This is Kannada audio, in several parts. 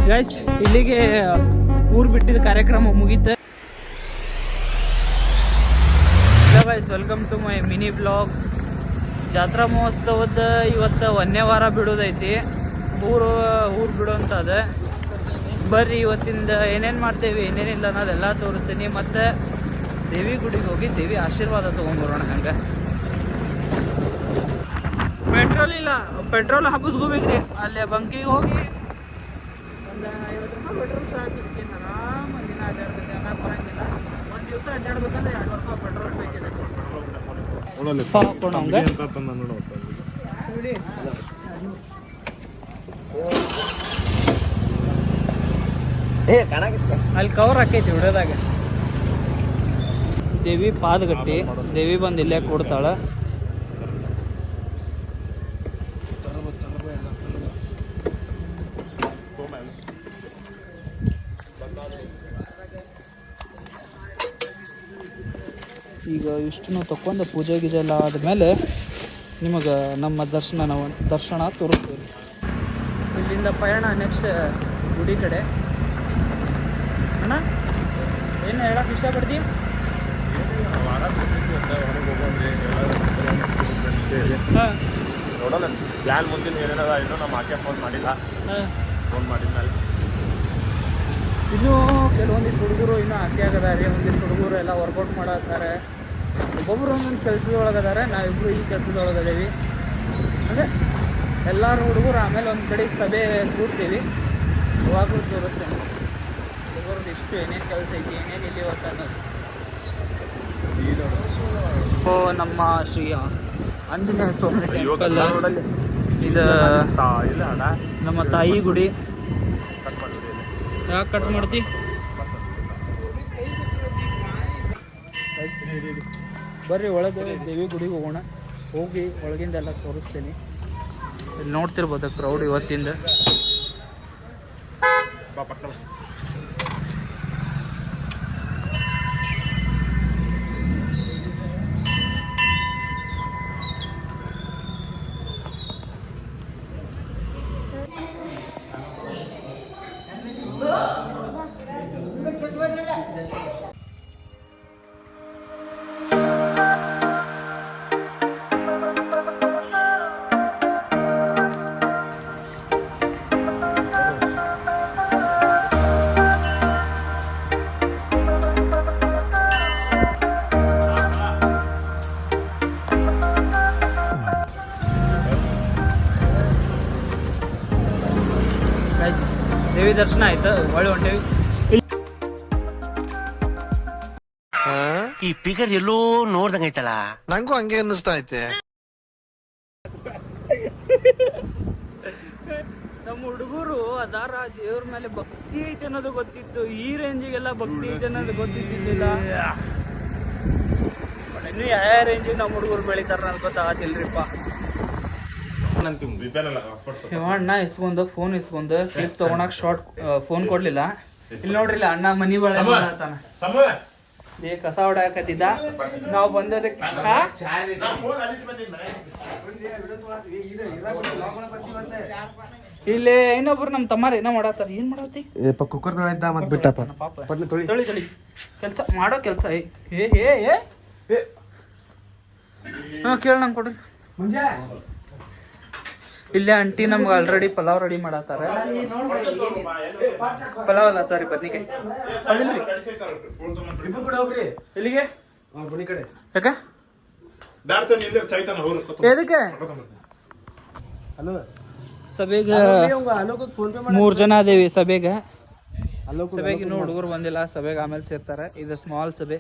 ಗೈಸ್ ಇಲ್ಲಿಗೆ ಊರು ಬಿಟ್ಟಿದ್ದ ಕಾರ್ಯಕ್ರಮ ಮುಗೀತು. Guys welcome to my mini blog. ಜಾತ್ರಾ ಮಹೋತ್ಸವದ ಇವತ್ತು 1ನೇ ವಾರ ಬಿಡೋದೈತಿ. ಊರು ಬಿಡೋಂಥದ. ಬರ್ರಿ ಇವತ್ತಿಂದ ಏನೇನು ಮಾಡ್ತೇವೆ ಏನೇನಿಲ್ಲ ಅನ್ನೋದೆಲ್ಲ ತೋರಿಸ್ತೀನಿ. ಮತ್ತು ದೇವಿ ಗುಡಿಗೆ ಹೋಗಿ ದೇವಿ ಆಶೀರ್ವಾದ ತೊಗೊಂಡ್ಬರೋಣ. ಹಂಗೆ ಪೆಟ್ರೋಲ್ ಇಲ್ಲ, ಪೆಟ್ರೋಲ್ ಹಾಕಿಸ್ಕೋಬೇಕ್ರಿ. ಅಲ್ಲೇ ಬಂಕಿಗೆ ಹೋಗಿ ಒಂದು 50 ರೂಪಾಯಿ ಪೆಟ್ರೋಲ್ ಸಾಕಿರ್ತೀನಿ. ಆರಾಮಾಗಿ ದಿನ ಅಡ್ಡಾಡ್ತೈತೆ, ಅನ್ನಕ್ಕೆ ಬರೋಂಗಿಲ್ಲ. ಒಂದು ದಿವಸ ಅಡ್ಡಾಡ್ಬೇಕಂದ್ರೆ 200 ರೂಪಾಯಿ ಪೆಟ್ರೋಲ್ ಬೇಕಿದೆ. ಅಲ್ಲಿ ಕವರ್ ಹಾಕೈತಿ ಹೊಡೆದಾಗ. ದೇವಿ ಪಾದಗಟ್ಟಿ, ದೇವಿ ಬಂದು ಇಲ್ಲೇ ಕೊಡ್ತಾಳ. ಈಗ ಇಷ್ಟನ್ನು ತಗೊಂಡು ಪೂಜೆ ಗೀಜೆ ಎಲ್ಲ ಆದಮೇಲೆ ನಿಮಗೆ ನಮ್ಮ ದರ್ಶನ ತೋರಿಸ್ತೀವಿ. ಇಲ್ಲಿಂದ ಪಯಣ ನೆಕ್ಸ್ಟ್ ಗುಡಿ ಕಡೆ. ಅಣ್ಣ ಏನು ಹೇಳಕ್ಕೆ ಇಷ್ಟಪಡ್ತೀವಿ? ನೋಡೋಣ ಪ್ಲ್ಯಾನ್ ಮುಂದಿನ ಏನೇನದ. ಇನ್ನೂ ನಮ್ಮ ಆಕೆ ಫೋನ್ ಮಾಡಿಲ್ಲ. ಫೋನ್ ಮಾಡಿದ್ಮೇಲೆ ಇನ್ನೂ ಕೆಲವೊಂದಿಷ್ಟು ಹುಡುಗರು ಇನ್ನೂ ಆಸೆ ಆಗದಾರೆ. ಒಂದಿಷ್ಟು ಹುಡುಗರು ಎಲ್ಲ ವರ್ಕೌಟ್ ಮಾಡತ್ತಾರೆ. ಒಬ್ಬೊಬ್ರು ಒಂದೊಂದು ಕೆಲಸದೊಳಗದಾರೆ. ನಾವಿಬ್ಬರು ಈ ಕೆಲಸದೊಳಗದೇವಿ. ಅಂದರೆ ಎಲ್ಲರೂ ಹುಡುಗರು ಆಮೇಲೆ ಒಂದು ಕಡೆ ಸಭೆ ಕೂಡ್ತೀವಿ. ಅವಾಗಲೂ ತೋರಿಸ್ತೇನೆ ಹುಡುಗರದ್ದು ಇಷ್ಟು ಏನೇನು ಕೆಲಸ ಐತಿ, ಏನೇನು ಇಲ್ಲಿ ಇವತ್ತು ಅನ್ನೋದು. ನಮ್ಮ ಶ್ರೀ ಆಂಜನೇಯ ಸ್ವಾಮಿ ಟೆಂಪಲ್. ಇದು ನಮ್ಮ ತಾಯಿ ಗುಡಿ. ಯಾಕೆ ಕಟ್ ಮಾಡ್ತಿ? ಬರ್ರಿ ಒಳಗೆ ದೇವಿ ಗುಡಿಗೆ ಹೋಗೋಣ. ಹೋಗಿ ಒಳಗಿಂದೆಲ್ಲ ತೋರಿಸ್ತೀನಿ. ಇಲ್ಲಿ ನೋಡ್ತಿರ್ಬೋದು ಕ್ರೌಡ್ ಇವತ್ತಿಂದ. ದೇವಿ ದರ್ಶನ ಆಯ್ತು, ಒಳ್ಳೆ ಹೊಂಟೇವಿ. ಈ ಪಿಗರ್ ಎಲ್ಲೋ ನೋಡ್ದಂಗೈತಲ್ಲ, ನಂಗೂ ಹಂಗೆ ಅನ್ನಿಸ್ತಾ ಐತೆ. ನಮ್ಮ ಹುಡುಗರು ಅದಾರ ದೇವ್ರ ಮೇಲೆ ಭಕ್ತಿ ಐತೆ ಅನ್ನೋದು ಗೊತ್ತಿತ್ತು. ಈ ರೇಂಜಿಗೆಲ್ಲ ಭಕ್ತಿ ಐತೆ ಅನ್ನೋದು ಗೊತ್ತಿದ್ದಿಲ್ಲ. ಇನ್ನು ಯಾವ ರೇಂಜಿಗೆ ನಮ್ಮ ಹುಡುಗರು ಬೆಳಿತಾರ ಅನ್ನೋದು ಗೊತ್ತಾಗತ್ತಿಲ್ರಿಪ್ಪ. ಅಣ್ಣ ಇಸ್ಕೊಂಡು ಫೋನ್ ಇಸ್ಕೊಂಡು ಕ್ಲಿಪ್ ತಗೊಳಕ್ ಶಾರ್ಟ್ ಫೋನ್ ಕೊಡ್ಲಿಲ್ಲ. ಇಲ್ಲಿ ನೋಡ್ರಿ ಅಣ್ಣ ಮನಿ ಬಳ ಕಸ ಹೊಡಕತ್ತಿದ್ದ. ನಾವು ಬಂದದಕ್ಕೆ ಇಲ್ಲಿ ಇನ್ನೊಬ್ರು ನಮ್ಮ ತಮ್ಮಾರ ಏನೋ ಮಾಡತ್ತಾರ. ಏನ್ ಮಾಡತ್ತಿ? ಕುಕ್ಕರ್ ಬಿಟ್ಟಪ್ಪ. ತೊಳಿ ಕೆಲ್ಸ ಮಾಡೋ ಕೆಲ್ಸ. ಕೇಳ ನಂಗೆ ಕೊಡ್ರಿ. ಇಲ್ಲೇ ಆಂಟಿ ನಮ್ಗೆ ಆಲ್ರೆಡಿ ಪಲಾವ್ ರೆಡಿ ಮಾಡತ್ತಾರ. ಪಲಾವ್ ಅಲ್ಲ ಸಾರಿ ಬದ್ನಿಕಾಯಿ. ಎಲ್ಲಿಗೆ? ಯಾಕೆ ಎದಕ್ಕೆ? ಸಭೆಗೆ 3 ಜನ ಅದೇವಿ. ಸಭೆಗೆ ಇನ್ನೂ ಹುಡುಗರು ಬಂದಿಲ್ಲ. ಸಭೆಗೆ ಆಮೇಲೆ ಸೇರ್ತಾರೆ. ಇದು ಸ್ಮಾಲ್ ಸಭೆ.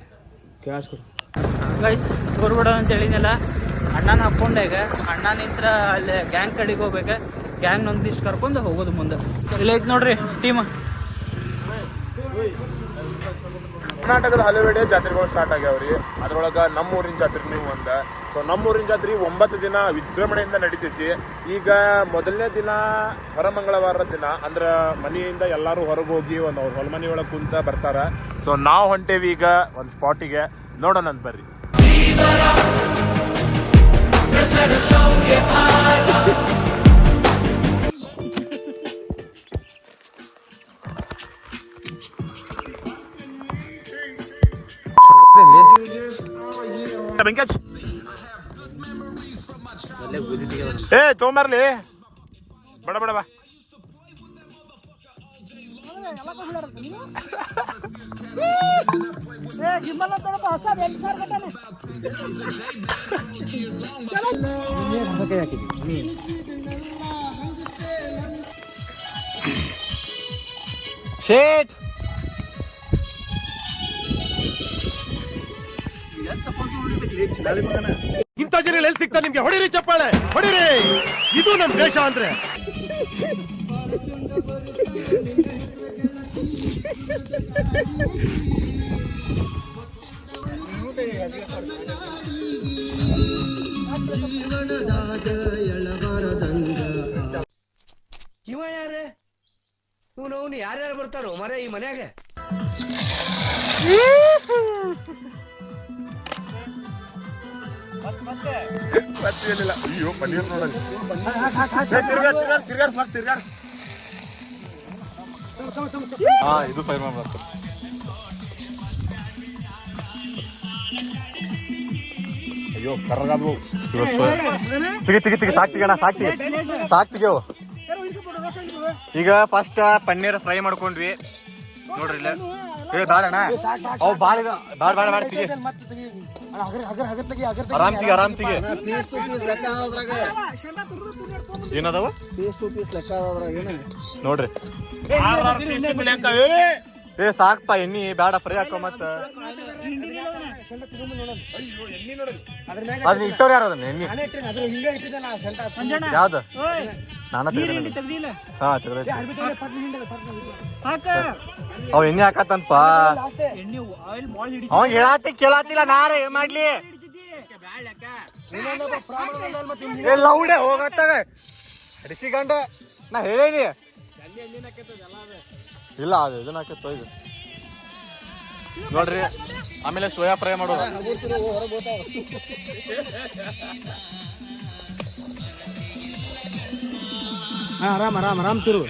ಗೈಸ್ ತೋರ್ಬೇಡ ಅಂತ ಹೇಳಿದ್ನಲ್ಲ. ಅಣ್ಣನ ಹಾಕ್ಕೊಂಡೆ. ಈಗ ಅಣ್ಣ ನಿಂತ್ರ ಅಲ್ಲಿ ಗ್ಯಾಂಗ್ ಕಡೆಗೆ ಹೋಗ್ಬೇಕು. ಗ್ಯಾಂಗ್ ಒಂದಿಷ್ಟು ಕರ್ಕೊಂಡು ಹೋಗೋದು ಮುಂದೆ. ಇಲ್ಲೈತೆ ನೋಡ್ರಿ ಟೀಮ್. ಕರ್ನಾಟಕದ ಹಲವೆಡೆ ಜಾತ್ರೆಗಳು ಸ್ಟಾರ್ಟ್ ಆಗ್ಯಾವ್ರಿ. ಅದ್ರೊಳಗೆ ನಮ್ಮೂರಿನ ಜಾತ್ರೆ ಒಂದು. ಸೊ ನಮ್ಮೂರಿನ ಜಾತ್ರೆ 9 ದಿನ ವಿಜೃಂಭಣೆಯಿಂದ ನಡೀತೈತಿ. ಈಗ ಮೊದಲನೇ ದಿನ ಹೊರಮಂಗಳವಾರದ ದಿನ ಅಂದ್ರೆ ಮನೆಯಿಂದ ಎಲ್ಲರೂ ಹೊರಗೆ ಹೋಗಿ ಒಂದು ಹೊಲಮನೆ ಒಳಗೆ ಕುಂತ ಬರ್ತಾರೆ. ಸೊ ನಾವು ಹೊಂಟೇವಿ ಈಗ ಒಂದು ಸ್ಪಾಟಿಗೆ. ನೋಡೋಣ ಅಂತ ಬರ್ರಿ. ಬೆಂಕಚ್ ಏ ತೊಗೊಂಬರ್ಲಿ ಬಡ ಬಡ ಬಾ. ಶೇಟ್ ಇಂಥ ಜನ ಎಲ್ಲಿ ಸಿಗ್ತಾರೆ ನಿಮ್ಗೆ? ಹೊಡಿರಿ ಚಪ್ಪಾಳೆ ಹೊಡಿರಿ, ಇದು ನಮ್ ದೇಶ ಅಂದ್ರೆ. ಇವ ಯಾರೇ ಇವನು ಯಾರ್ಯಾರು ಬರ್ತಾರೋ ಮರೆ ಈ ಮನ್ಯಾಗ? ಮತ್ತೇನಿಲ್ಲ. ಅಯ್ಯೋ ಪನ್ನೀರ್ ನೋಡಲಿ. ತಿರ್ಗಾಡ್ ಫಸ್ಟ್ ತಿರ್ಗಾಡ್. ಹಾ ಇದು ಫೈರ್ ಮಾಡ್ಬೇಕು. ಅಯ್ಯೋ ಕರ್ರಗಾದ್ವು. ತೆಗಿ ಸಾಕ್ತಿಗೆವು. ಈಗ ಫಸ್ಟ್ ಪನ್ನೀರ್ ಫ್ರೈ ಮಾಡ್ಕೊಂಡ್ವಿ ನೋಡ್ರಿ ಇಲ್ಲ. ಏ ಬೇಡಣ್ಣ ಅವು ಬಾಳ ತೆಗಿ. ಆರಾಮ್ ತೆಗಿ. ಏನದಾವ ನೋಡ್ರಿ. ಏ ಸಾಕ್ಪ ಎಣ್ಣಿ ಬೇಡ ಫ್ರೈ ಹಾಕೋ ಮತ್ತ. ಅದ್ ಇಟ್ಟವ್ರು ಯಾರು ಅದನ್ನ ಎಣ್ಣಿ ಯಾವ್ದು? ನಾನ ಹಾ ತೆಗ್ದೈತಿ. ಅವ್ ಎಣ್ಣೆ ಹಾಕತ್ತನ್ಪ. ಅವಂಗ ಹೇಳಾತಿ ಕೇಳಾತಿಲ್ಲ ನಾರೇ ಏನ್ ಮಾಡ್ಲಿ? ಎಲ್ಲ ಉಡೆ ಹೋಗತ್ತಾಗ ಹಡಿಸಿಗಂಡ ನಾ ಹೇಳೇನಿ. ಇಲ್ಲ ಅದು ಇದನ್ನ ಹಾಕತ್ತೋ ಇದು ನೋಡ್ರಿ. ಆಮೇಲೆ ಸೋಯಾ ಫ್ರೈ ಮಾಡೋದು. ಆರಾಮ್ ತಿರು.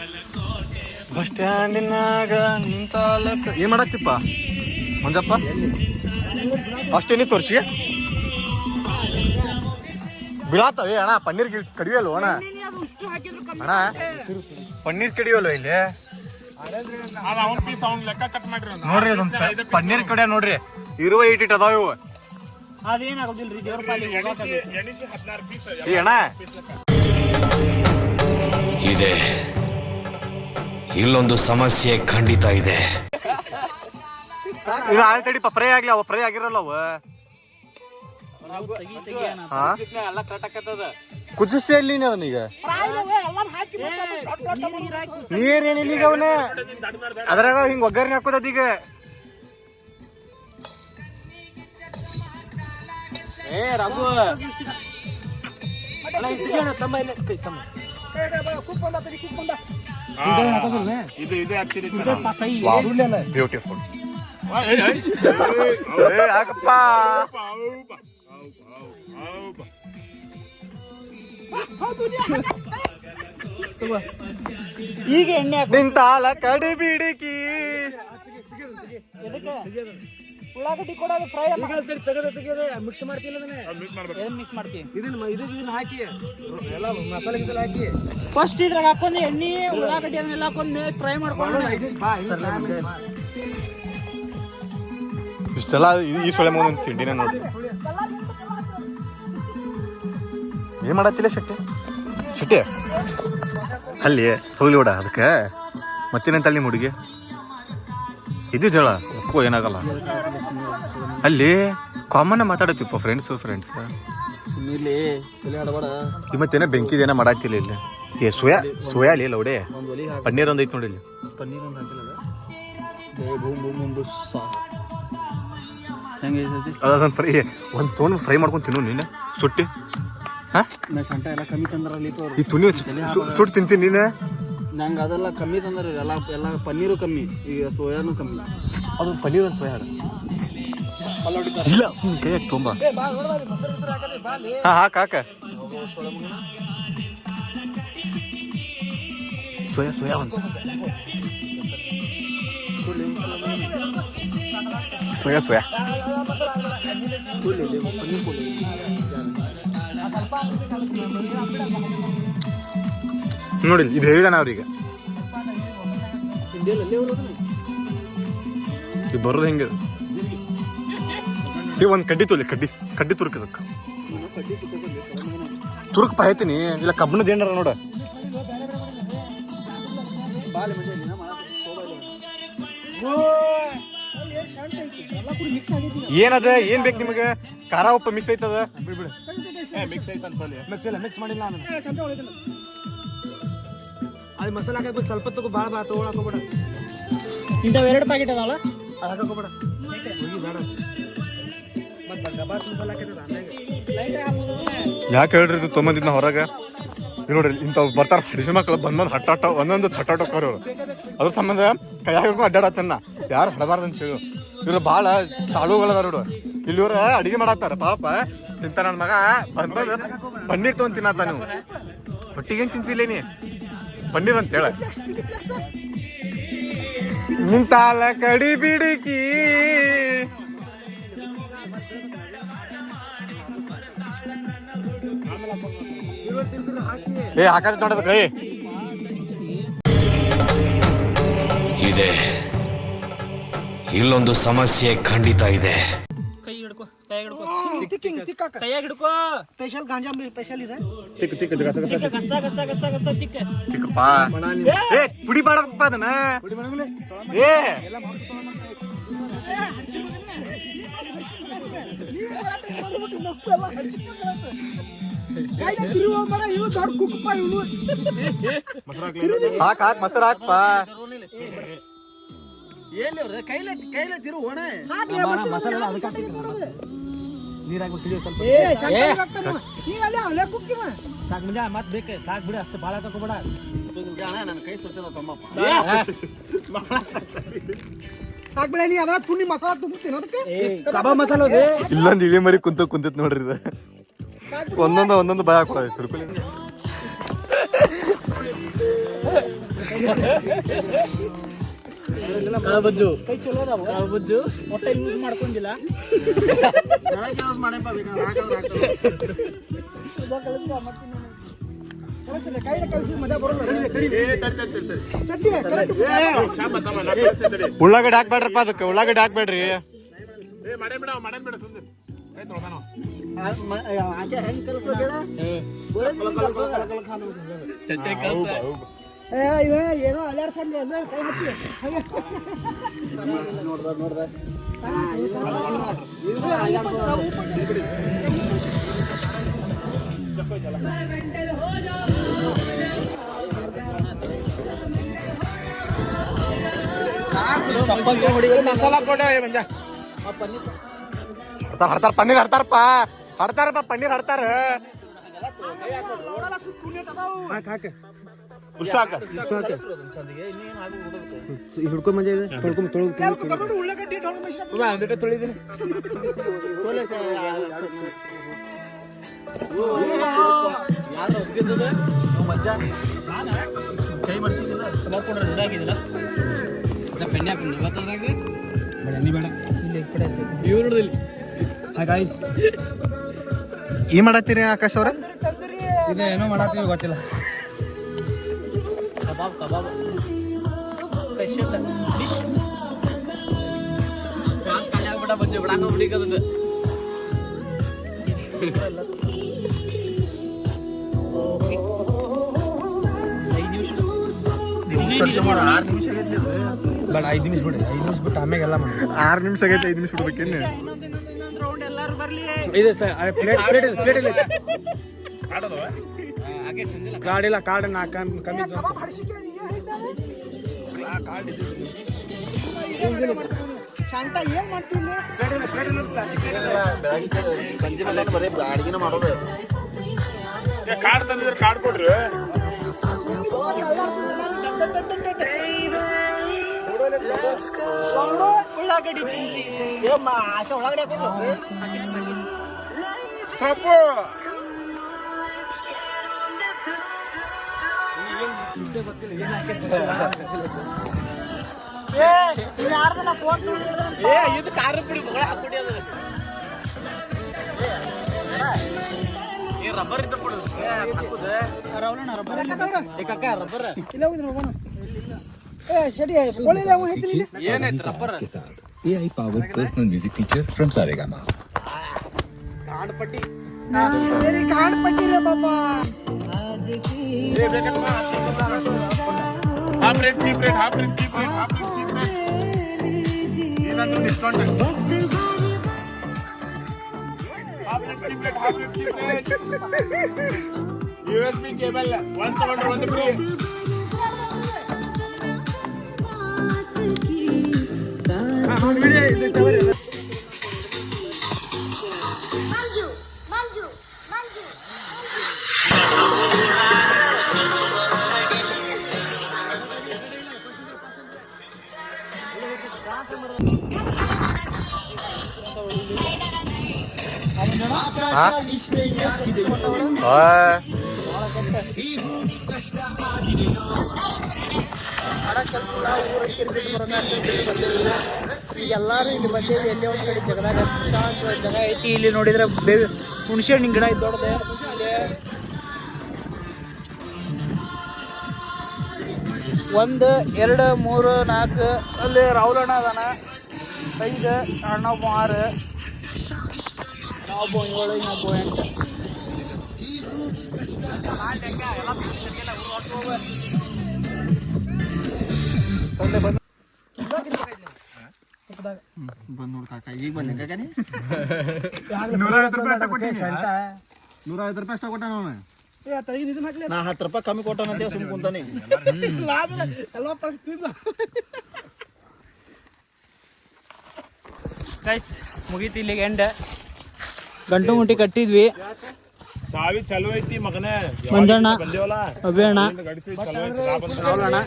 ಬಸ್ ಸ್ಟ್ಯಾಂಡಿನಾಗ ನಿಂತಾಲಕ್ಕ ಏನ್ ಮಾಡತ್ತಿಪ್ಪ ಮಂಜಪ್ಪ? ಅಷ್ಟೇನಿ ತೋರ್ಸಿ ಬಿಡಾತವ. ಅಣ್ಣ ಪನ್ನೀರ್ ಕಡಿಯಲ್ವ ಅಣ್ಣ? ಅಣ್ಣ ಪನ್ನೀರ್ ಕಡಿಯಲ್ವ ಇಲ್ಲಿ? ನೋಡ್ರಿ ಅದೊಂದು ಪನ್ನೀರ್ ಕಡೆ ನೋಡ್ರಿ. ಇರುವ ಇಟ್ಟಿಟ್ ಅದಾವ ಇವು. ಅದೇನಾಗುದಿಲ್ರಿ ದೇವ್ರ ಪಾಲಿಗೆ ಈ ಅಣ್ಣ ಇದೆ, ಇಲ್ಲೊಂದು ಸಮಸ್ಯೆ ಖಂಡಿತ ಇದೆ. ಇದು ಆಳ್ ತಡಿಪ ಫ್ರೈ ಆಗ್ಲಿ. ಅವ ಫ್ರೈ ಆಗಿರಲ್ಲ ಅವ. ಕುದಿಸ್ತಿ ಅಲ್ಲಿ ಅದನ್ನೀಗ ನೀರೇನಿಲ್ಲ ಈಗ ಅವನ ಅದ್ರಾಗ ಹಿಂಗ ಒಗ್ಗರಣೆ ಹಾಕೋದೀಗ. ಏ ರಘು ಬ್ಯೂಟಿಫುಲ್. ಯಾಕಪ್ಪ ಈಗ ಎಣ್ಣೆ ನಿಂತಾಲ ಕಡಿ ಬಿಡಿಕಿ. ಉಳ್ಳಾಗಡ್ಡಿ ಕೊಡೋದು ಫ್ರೈ ಮಿಕ್ಸ್ ಮಾಡ್ತಿಲ್ಲ ಮಿಕ್ಸ್ ಮಾಡ್ತೀವಿ. ಇದನ್ನ ಹಾಕಿ ಎಲ್ಲ ಮಸಾಲೆ ಗಿಸಾಲೆ ಹಾಕಿ ಫಸ್ಟ್ ಇದ್ರಾಗ ಹಾಕೊಂಡು ಎಣ್ಣೆ ಉಳ್ಳಾಗಡ್ಡಿ ಅದನ್ನೆಲ್ಲ ಹಾಕೊಂಡು ಫ್ರೈ ಮಾಡ್ಕೊಂಡು ಇಷ್ಟೆಲ್ಲ ಈ ಸೊಳ್ಳೆ ಮಗನ ತಿಂಡಿನ ನೋಡ್ರಿ. ಏನ್ ಮಾಡತ್ತಿಲ್ಲ ಶೆಟ್ಟಿ ಅಲ್ಲಿ ಹೋಗ್ಲಿ ಬಿಡ ಅದಕ್ಕೆ. ಮತ್ತೇನಂತ ನಿಮ್ಮ ಹುಡುಗಿ ಇದು ಹೇಳ ಒಪ್ಪು ಏನಾಗಲ್ಲ. ಅಲ್ಲಿ ಕಾಮನ್ ಮಾತಾಡತ್ತಿಪ್ಪ ಫ್ರೆಂಡ್ಸ್ ಈ ಮತ್ತೇನ ಬೆಂಕಿದೇನ ಮಾಡತ್ತಿಲ್ಲ ಇಲ್ಲಿ. ಸೋಯಾ ಅಲ್ಲಿ ಲೌಡೆ ಪನ್ನೀರ್ ಒಂದ್ ಐತಿ ನೋಡಿ ಇಲ್ಲಿ. ಅದೊಂದು ಫ್ರೈ ಒಂದು ತೊಗೊಂಡು ಫ್ರೈ ಮಾಡ್ಕೊಂಡು ತಿನ್ನು ನೀನು ಸುಟ್ಟಿ. ಈ ತುನಿ ಸುಟ್ಟು ತಿಂತೀನಿ ನೀನು. ನಂಗೆ ಅದೆಲ್ಲ ಕಮ್ಮಿ ತಂದ್ರೆ ಎಲ್ಲ ಪನ್ನೀರು ಕಮ್ಮಿ, ಈಗ ಸೋಯಾನು ಕಮ್ಮಿ. ಅದು ಪನ್ನೀರ್ ಒಂದು ಸೋಯಾ ಇಲ್ಲ ಸುಮ್ಮನೆ ಕೈ ಹಾಕಿ ತುಂಬ ಹಾಕ ಹಾಕ ಸೋಯಾ ಸೋಯಾ ಒಂದು ಸೋಯಾ ಸೋಯಾ ನೋಡಿ ಇದು ಹೇಳಿದಾನ ಅವ್ರಿಗೆ ಇದು ಬರೋದು ಹೆಂಗೆ ಒಂದು ಕಡ್ಡಿ ತೊಲಿ ಕಡ್ಡಿ ತುರ್ಕದಕ್ಕೆ ತುರ್ಕ್ ಪಾಯ್ತೀನಿ ಇಲ್ಲ ಕಬ್ಬಣದ ಏನಾರ ನೋಡ ಏನದ ಏನ್ ಬೇಕು ನಿಮಗೆ ಖಾರ ಉಪ್ಪ ಮಿಕ್ಸ್ ಐತದ ಮಿಕ್ಸ್ ಮಾಡಿಲ್ಲ ಅದು ಮಸಾಲ ಹಾಕಬೇಕು ಸ್ವಲ್ಪ ತಗೋ ಭಾಳ ತಗೊಳಕೋಬೇಡ ಇಂಥವು 2 ಪ್ಯಾಕೆಟ್ ಅದಾವಲ್ಲ ಅದು ಹಾಕೋಬೇಡ ಬೇಡ ಮತ್ತೆ ಗಬಾಸ್ ಮಸಾಲ ಯಾಕೆ ಹೇಳ್ರಿ ಇದು ತೊಗೊಂಬಂದಿದ್ನ ಹೊರಗೆ ನೋಡ್ರಿ ಇಂಥವ್ ಬರ್ತಾರ ಹರಿಸಿ ಮಕ್ಕಳು ಬಂದ್ ಹಟ್ಟಾಟ ಒಂದೊಂದು ಹಟ್ಟಾಟೋಕವ್ರು ಅದ್ರ ಸಂಬಂಧ ಕೈಯಾಗ ಅಡ್ಡಾಡತ್ತನ್ನ ಯಾರು ಹಡಬಾರ್ದು ಅಂತ ಹೇಳಿ ಇವ್ರು ಭಾಳ ಚಾಳುಗಳದಾರ ಇವ್ರು ಇಲ್ಲಿ ಇವ್ರು ಅಡಿಗೆ ಮಾಡತ್ತಾರ ಪಾಪ ತಿಂತ ನನ್ನ ಮಗ ಬಂದ್ ಪನ್ನೀರ್ ತೊಗೊಂಡ್ ತಿನ್ನತ್ತ ನೀವು ಹೊಟ್ಟಿಗೇನ್ ತಿಂತಿಲ್ಲೇನಿ ಪನ್ನೀರ್ ಅಂತ ಹೇಳ ನಿಂತಾಲ ಕಡಿ ಬಿಡಿಕಿ ಏ ಹಾಕತ್ ನೋಡದ ಕೈ ಇದೆ ಇಲ್ಲೊಂದು ಸಮಸ್ಯೆ ಖಂಡಿತ ಇದೆ. ಕೈ ಹಿಡ್ಕೋ ಕೈಯಾಗ ಹಿಡ್ಕೋ ಸ್ಪೆಷಲ್ ಗಾಂಜಾ ಸ್ಪೆಷಲ್ ಇದೆ ಗಸ ತಿಕ್ಕ ಚಿಕ್ಕಪ್ಪ ಏ ಪುಡಿ ಮಾಡಪ್ಪ ಅದನ್ನ ಏ ಹಾಕ್ ಹಾಕ್ ಮೊಸರು ಹಾಕ್ಪ ಕೈಲೇ ತಿರು ಓಣ ನೀರಾಗ ತಿಳಿಯೋ ಸ್ವಲ್ಪ ಸಾಕು ಮುಂಜಾ ಮತ್ತೆ ಬೇಕು ಸಾಕು ಬಿಡಿ ಅಷ್ಟು ಭಾಳ ತಗೋಬೇಡ ನನ್ನ ಕೈ ಸ್ವಚ್ಛದ ತಮ್ಮಪ್ಪ ಸಾಕು ಬಿಡ ನೀ ಅದ ತುಣಿ ಮಸಾಲ ತುಂಬ್ತೀನಿ ಅದಕ್ಕೆ ಕಬಾಬ್ ಮಸಾಲ ಇಲ್ಲೊಂದು ಇಳಿ ಮರಿ ಕುಂತತ್ ನೋಡ್ರಿ ಇದು ಒಂದೊಂದು ಭಯ ಹಾಕೊಳ್ಳಿ ಸುರ್ಕುಲಿ ಕೈ ಚಲೋ ಅದಾವ ಒಟ್ಟ ಯೂಸ್ ಮಾಡ್ಕೊಂಡಿಲ್ಲ ನನಗೆ ಯೂಸ್ ಮಾಡಪ್ಪ ಬೇಕಾದ್ರೆ ಹಾಕಿದ್ರೆ ಉಳ್ಳಾಗಡ್ಡಿ ಹಾಕ್ಬೇಡ್ರಪ್ಪ ಅದಕ್ಕೆ ಉಳ್ಳಾಗಡ್ಡಿ ಹಾಕ್ಬೇಡ್ರಿ ಹೆಂಗ್ ಕಲಿಸ್ಬೇಕ ಏನೋ ಅಲ್ಲಾಡ್ಸಂಗೆ ಕೈ ಹಚ್ಚಿ ನೋಡ್ದ ಚಪ್ಪಲ್ ಹೊಡಿಬೇಕು ಮಸಾಲ ಕೊಡ ಹಡ್ತಾರ ಪನ್ನೀರ್ ಹಡ್ತಾರಪ್ಪ ಪನ್ನೀರ್ ಹಡ್ತಾರ ಉಷ್ಟ ಹಾಕ ಹಿಡ್ಕೊಂಡ್ ಮಂಜ ಇದೆ ತೊಳ್ಕೊಂಡ್ ಉಳ್ಳಾಗಡ್ಡಿ ತೊಳಿದೀನಿ ಕೈ ಮಡಿಸಿದಿಲ್ಲ ಏನ್ ಮಾಡತ್ತೀರಿ ಆಕಾಶ್ ಅವ್ರ ಏನೋ ಮಾಡತ್ತೀವಿ ಗೊತ್ತಿಲ್ಲ ಕಬಾಬ್ ಸ್ಪೆಷಲ್ ಡಿಶ್ ಚಾನ್ಸ್ ಖಾಲಿ ಆಗ್ಬಿಟ್ಟ ಬಂದು ಬಿಡಾಕ ಬಿಡಿಕದ ಬೇಡ 5 ನಿಮಿಷ ಬಿಡಿ 5 ನಿಮಿಷ ಬಿಟ್ಟು ಆಮೇಲೆ ಎಲ್ಲ ಮಾಡಿ 6 ನಿಮಿಷ ಆಗೈತೆ 5 ನಿಮಿಷ ಬಿಡ್ಬೇಕೇನು ಇನ್ನೊಂದು ರೌಂಡ್ ಎಲ್ಲಾರು ಬರ್ಲಿ ಇದೆ ಸರ್ ಪ್ಲೇಟ್ ಇಲ್ಲ ಕಾರ್ಡ್ ಇಲ್ಲ ಕಾರ್ಡ್ ಕಮ್ಮಿ ಸಂಜೆ ಮೇಲೆ ಬರೀ ಅಡಿಗೆನ ಮಾಡೋದು ಕಾರ್ಡ್ ತಂದಿದ್ರೆ ಕಾರ್ಡ್ ಕೊಡ್ರಿ ಉಳ್ಳಾಗಡ್ಡಿ ತಿನ್ರಿ. ಒಳಗಡೆ ಹಾಕೊಂಡು ಸೊಪ್ಪು ಇನ್ಯಾರ್ದನ ಫೋನ್ ಇದು ಖಾರ ಪುಡಿ ಹಾಕ್ಬಿಡಿ. ರಬ್ಬರ್ ಇದ್ದ ಕೊಡು ರಬ್ಬರ್ ಇಲ್ಲ ಹೋಗಿದ್ರು ಹೋಗೋಣ. ಶೆಡಿ ಒಳ್ಳೆ ಅವ ಐತಿ ಇಲ್ಲಿ. ಏನೈತಿ rubber AI powered personal music teacher from Saregama. ಕಾಡ್ಪಟ್ಟಿ ಬೇರೆ ಕಾಡ್ ಪಟ್ಟಿರ ಬಾಬಾ. ಹಾಫ್ ರೇಟ್ ಚೀಪ್ ಇದಂತೂ ಡಿಸ್ಕೌಂಟ್. USB ಕೇಬಲ್ ಒಂದು ತಗೊಂಡ್ರೆ ಒಂದು ಫ್ರೀ. ಈಗ ಎಲ್ಲಾರು ಇಲ್ಲಿ ಬಂದೇವಿ. ಎಲ್ಲಿ ಒಂದು ಕಡೆ ಜಗದಾಗ ಶಾಂತ ಜಾಗ ಐತಿ. ಇಲ್ಲಿ ನೋಡಿದ್ರೆ ಹುಣಸೆ ಹಣ್ಣಿನ ಗಿಡ ಐತಿ ದೊಡ್ಡದೆ. 1 2 3 4 ಅಲ್ಲಿ ರಾಹುಲಣ್ಣ ಅದಾನ. 5 ಅಣ್ಣೊಬ್ಬ 6 ನಾವೊಬ್ಬ 7 ಇನ್ನೊಬ್ಬ 8. ಬಂದ್ ನೋಡ್ ಕಾಕ ಈಗ ಬಂದೆ ಕಾಕನಿ ₹150 ಅಷ್ಟ ಕೊಟ್ಟ ನಾವು. ನಾ 10 ರೂಪಾಯಿ ಕಮ್ಮಿ ಕೊಟ್ಟಾನಂತ ಸುಮ್ ಕುಂತಾನೆ. ಗೈಸ್ ಮುಗೀತಿ ಇಲ್ಲಿಗೆ ಎಂಡ್. ಗಂಟು ಮುಟ್ಟಿ ಕಟ್ಟಿದ್ವಿ. ಚಾವಿ ಚಲೋ ಐತಿ ಮಗನೇ. ಮಂಜಣ್ಣ, ಬಂದೇವಲ್ಲ ಅಭಿಯಣ್ಣ, ರಾಹುಲಣ್ಣ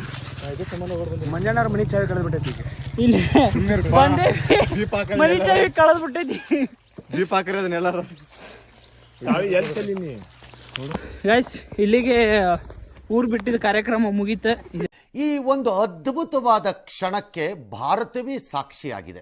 ಮಂಜಣ್ಣವ್ರ ಮನಿ ಚಾವಿ ಕಳೆದ್ಬಿಟ್ಟೈತಿ. ಇಲ್ಲಿ ಬಂದೇವಿ, ಮನಿ ಚಾವಿ ಕಳೆದ್ಬಿಟ್ಟೈತಿ. ದೀಪ ಹಾಕಿರಿ ಅದನ್ನೆಲ್ಲರೂ. ಚಾವಿ ಎಲ್ಲಿ ಚೆಲ್ಲಿನಿ? ಗೈಸ್ ಇಲ್ಲಿಗೆ ಊರ್ ಬಿಟ್ಟಿದ ಕಾರ್ಯಕ್ರಮ ಮುಗೀತ. ಈ ಒಂದು ಅದ್ಭುತವಾದ ಕ್ಷಣಕ್ಕೆ ಭಾರತವೇ ಸಾಕ್ಷಿಯಾಗಿದೆ.